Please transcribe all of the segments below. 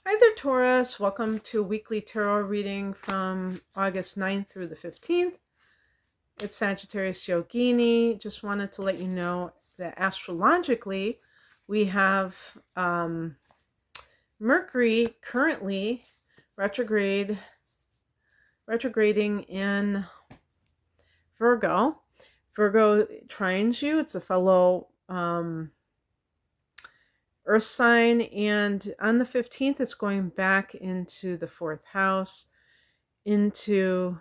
Hi there, Taurus. Welcome to a weekly tarot reading from August 9th through the 15th. It's Sagittarius Yogini. Just wanted to let you know that astrologically, we have Mercury currently retrograding in Virgo. Virgo trines you. It's a fellow Earth sign, and on the 15th, it's going back into the fourth house, into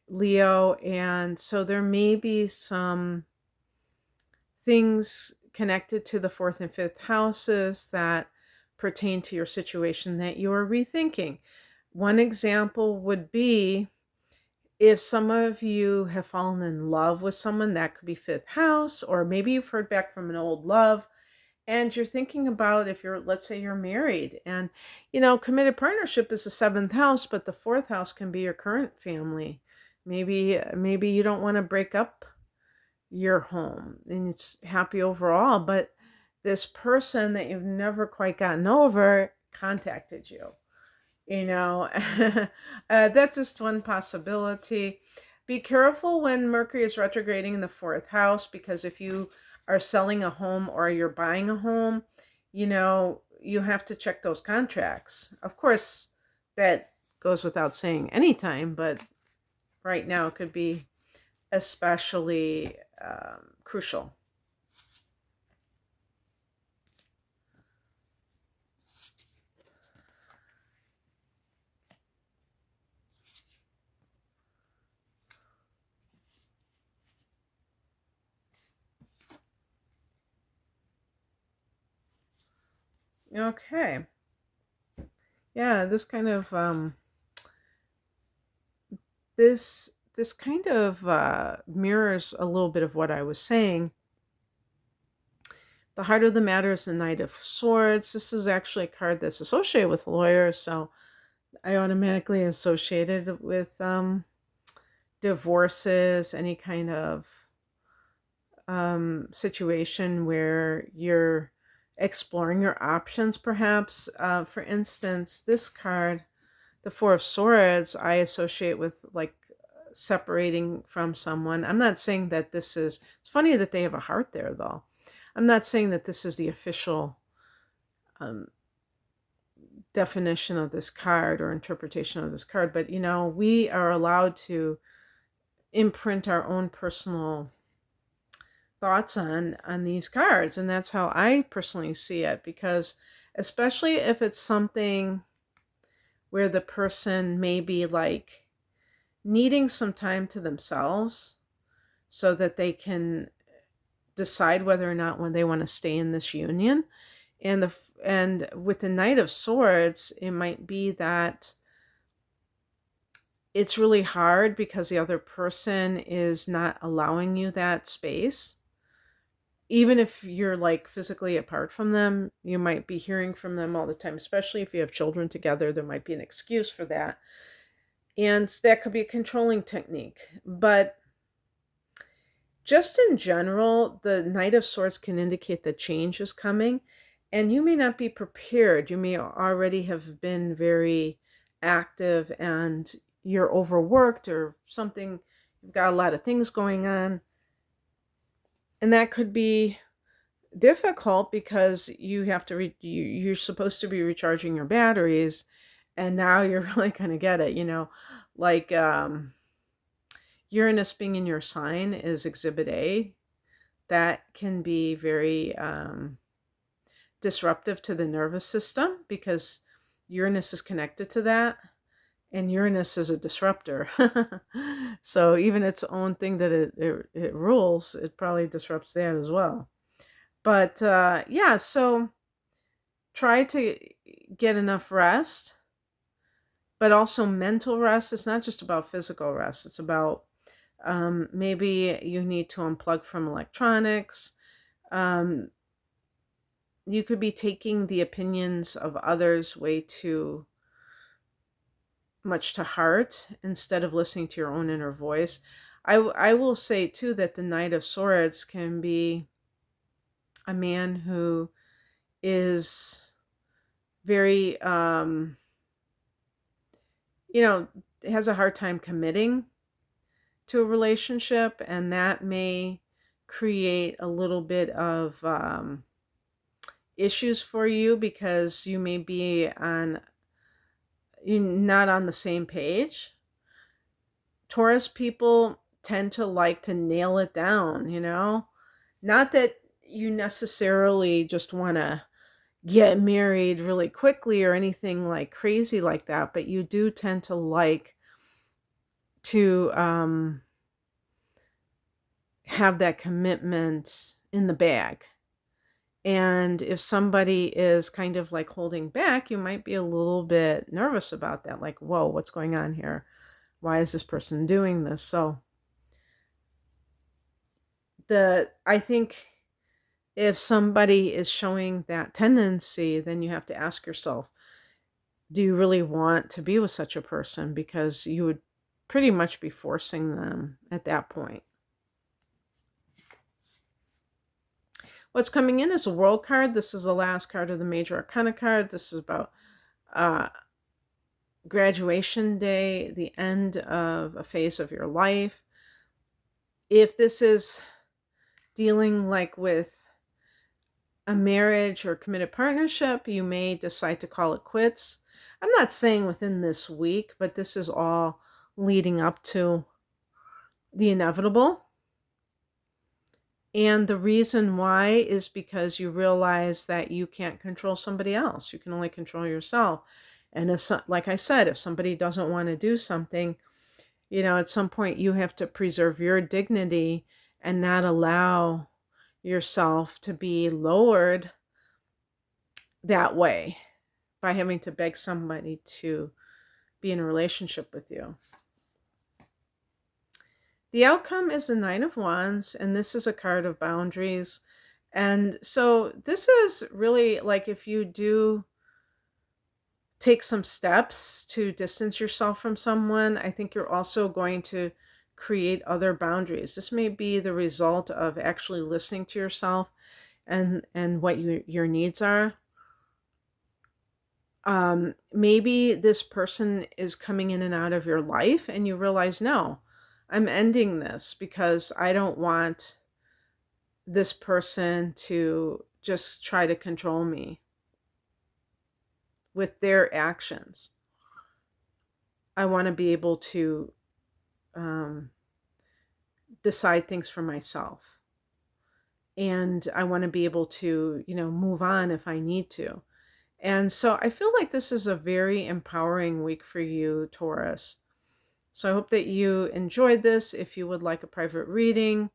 Leo, and so there may be some things connected to the fourth and fifth houses that pertain to your situation that you are rethinking. One example would be if some of you have fallen in love with someone, that could be fifth house, or maybe you've heard back from an old love and you're thinking about, if you're, let's say you're married, and committed partnership is the seventh house, but the fourth house can be your current family. Maybe you don't want to break up your home and it's happy overall, but this person that you've never quite gotten over contacted you. That's just one possibility. Be careful when Mercury is retrograding in the fourth house, because if you are selling a home or you're buying a home, you have to check those contracts. Of course, that goes without saying anytime, but right now it could be especially crucial. Okay. Yeah, this kind of mirrors a little bit of what I was saying. The heart of the matter is the Knight of Swords. This is actually a card that's associated with lawyers, so I automatically associated with divorces, any kind of situation where you're exploring your options, perhaps. For instance, this card, the Four of Swords, I associate with like separating from someone. I'm not saying that it's funny that they have a heart there, though. I'm not saying that this is the official um, definition of this card or interpretation of this card, but we are allowed to imprint our own personal thoughts on these cards, and that's how I personally see it, because especially if it's something where the person may be like needing some time to themselves so that they can decide whether or not when they want to stay in this union. And with the Knight of Swords, it might be that it's really hard because the other person is not allowing you that space. Even if you're like physically apart from them, you might be hearing from them all the time, especially if you have children together. There might be an excuse for that. And that could be a controlling technique. But just in general, the Knight of Swords can indicate that change is coming, and you may not be prepared. You may already have been very active and you're overworked or something. You've got a lot of things going on. And that could be difficult because you have to you're supposed to be recharging your batteries, and now you're really going to get it, like Uranus being in your sign is exhibit A. That can be very disruptive to the nervous system because Uranus is connected to that, and Uranus is a disruptor. So even its own thing that it rules, it probably disrupts that as well. But yeah, so try to get enough rest, but also mental rest. It's not just about physical rest. It's about maybe you need to unplug from electronics. Um, you could be taking the opinions of others way too much to heart instead of listening to your own inner voice. I will say too that the Knight of Swords can be a man who is very, has a hard time committing to a relationship, and that may create a little bit of issues for you because you may be you're not on the same page. Taurus people tend to like to nail it down, Not that you necessarily just want to get married really quickly or anything like crazy like that, but you do tend to like to have that commitment in the bag. And if somebody is kind of like holding back, you might be a little bit nervous about that. Like, whoa, what's going on here? Why is this person doing this? So I think if somebody is showing that tendency, then you have to ask yourself, do you really want to be with such a person? Because you would pretty much be forcing them at that point. What's coming in is a World card. This is the last card of the Major Arcana card. This is about graduation day, the end of a phase of your life. If this is dealing like with a marriage or committed partnership, you may decide to call it quits. I'm not saying within this week, but this is all leading up to the inevitable. And the reason why is because you realize that you can't control somebody else. You can only control yourself. And like I said, if somebody doesn't want to do something, at some point you have to preserve your dignity and not allow yourself to be lowered that way by having to beg somebody to be in a relationship with you. The outcome is the Nine of Wands, and this is a card of boundaries. And so this is really like if you do take some steps to distance yourself from someone, I think you're also going to create other boundaries. This may be the result of actually listening to yourself and what your needs are. Maybe this person is coming in and out of your life and you realize, no, I'm ending this because I don't want this person to just try to control me with their actions. I want to be able to decide things for myself. And I want to be able to, move on if I need to. And so I feel like this is a very empowering week for you, Taurus. So I hope that you enjoyed this. If you would like a private reading,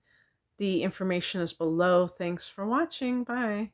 the information is below. Thanks for watching. Bye.